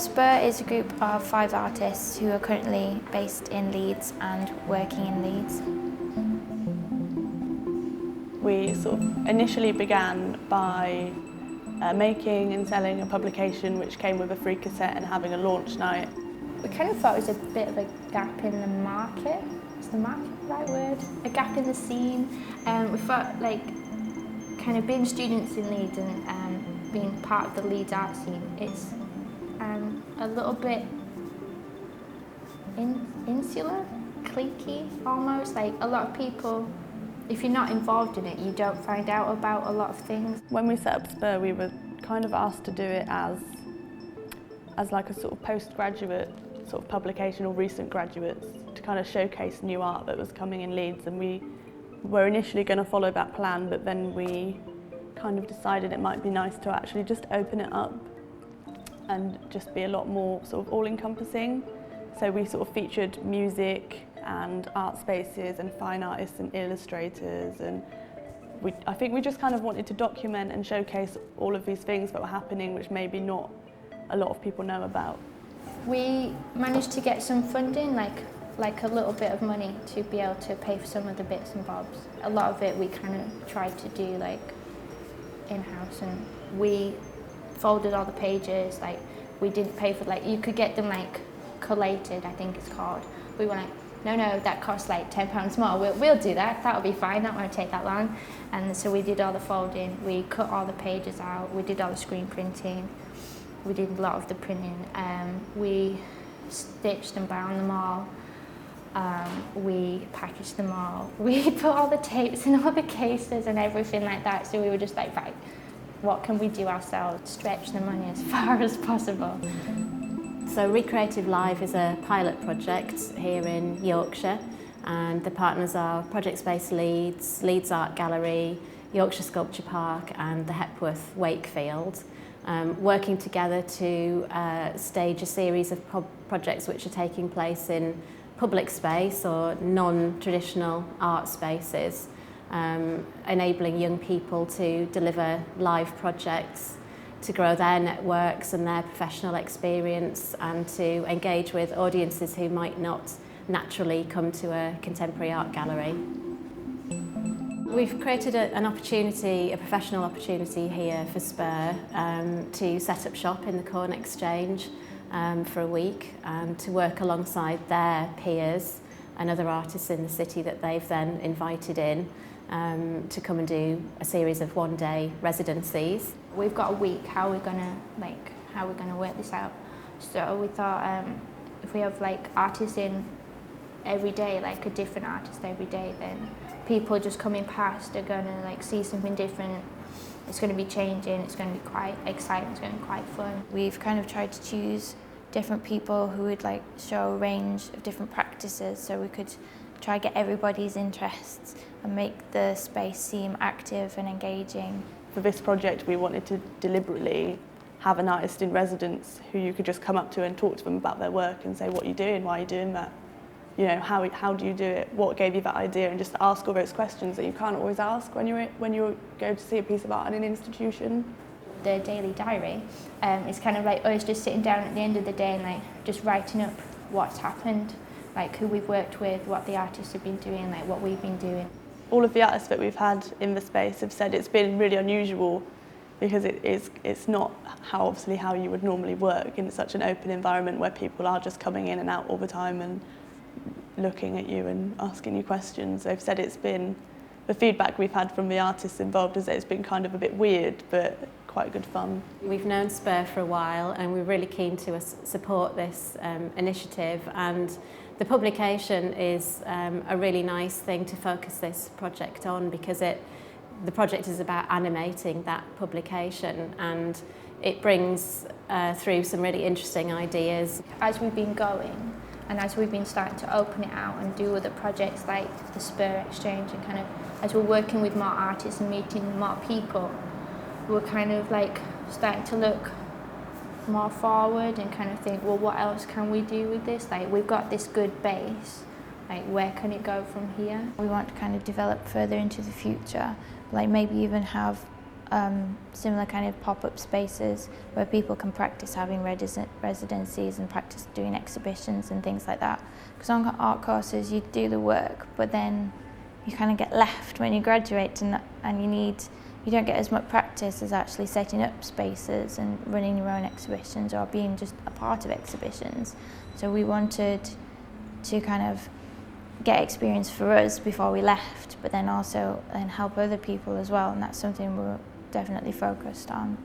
Spur is a group of 5 artists who are currently based in Leeds and working in Leeds. We sort of initially began by making and selling a publication which came with a free cassette and having a launch night. We kind of thought it was a bit of a gap in the market. Is the market the right word? A gap in the scene. We thought like kind of being students in Leeds and being part of the Leeds art scene, it's a little bit insular, cliquey almost. Like a lot of people, if you're not involved in it, you don't find out about a lot of things. When we set up Spur, we were kind of asked to do it as like a sort of postgraduate sort of publication, or recent graduates, to kind of showcase new art that was coming in Leeds. And we were initially going to follow that plan, but then we kind of decided it might be nice to actually just open it up and just be a lot more sort of all-encompassing. So we sort of featured music and art spaces and fine artists and illustrators, and I think we just kind of wanted to document and showcase all of these things that were happening, which maybe not a lot of people know about. We managed to get some funding, like a little bit of money to be able to pay for some of the bits and bobs. A lot of it we kind of tried to do like in-house, and we folded all the pages. Like we didn't pay for, like you could get them like collated, I think it's called. We were like, no, that costs like £10 more. We'll do that. That'll be fine. That won't take that long. And so we did all the folding. We cut all the pages out. We did all the screen printing. We did a lot of the printing. We stitched and bound them all. We packaged them all. We put all the tapes in all the cases and everything like that. So we were just like, right, what can we do ourselves? Stretch the money as far as possible. So REcreative Live is a pilot project here in Yorkshire, and the partners are Project Space Leeds, Leeds Art Gallery, Yorkshire Sculpture Park and the Hepworth Wakefield, working together to stage a series of projects which are taking place in public space or non-traditional art spaces, enabling young people to deliver live projects, to grow their networks and their professional experience, and to engage with audiences who might not naturally come to a contemporary art gallery. We've created an opportunity, a professional opportunity here for Spur to set up shop in the Spur Exchange for a week and to work alongside their peers and other artists in the city that they've then invited in to come and do a series of one-day residencies. We've got a week. How are we gonna work this out? So we thought if we have like artists in every day, like a different artist every day, then people just coming past are gonna like see something different. It's going to be changing. It's going to be quite exciting. It's going to be quite fun. We've kind of tried to choose different people who would like show a range of different practices, so we could try to get everybody's interests and make the space seem active and engaging. For this project, we wanted to deliberately have an artist in residence who you could just come up to and talk to them about their work and say, what are you doing, why are you doing that? You know, how do you do it? What gave you that idea? And just ask all those questions that you can't always ask when you go to see a piece of art in an institution. The daily diary is kind of like us just sitting down at the end of the day and like just writing up what's happened, like who we've worked with, what the artists have been doing, like what we've been doing. All of the artists that we've had in the space have said it's been really unusual because it's not how you would normally work in such an open environment where people are just coming in and out all the time and looking at you and asking you questions. They've said the feedback we've had from the artists involved is that it's been kind of a bit weird but quite good fun. We've known Spur for a while and we're really keen to support this initiative, and the publication is a really nice thing to focus this project on because the project is about animating that publication, and it brings through some really interesting ideas. As we've been going and as we've been starting to open it out and do other projects like the Spur Exchange, and kind of as we're working with more artists and meeting more people, we're kind of like starting to look more forward and kind of think, well, what else can we do with this? Like, we've got this good base, like where can it go from here? We want to kind of develop further into the future, like maybe even have similar kind of pop-up spaces where people can practice having residencies and practice doing exhibitions and things like that. Because on art courses you do the work, but then you kind of get left when you graduate, and you don't get as much practice as actually setting up spaces and running your own exhibitions or being just a part of exhibitions. So we wanted to kind of get experience for us before we left, but then also help other people as well, and that's something we're definitely focused on.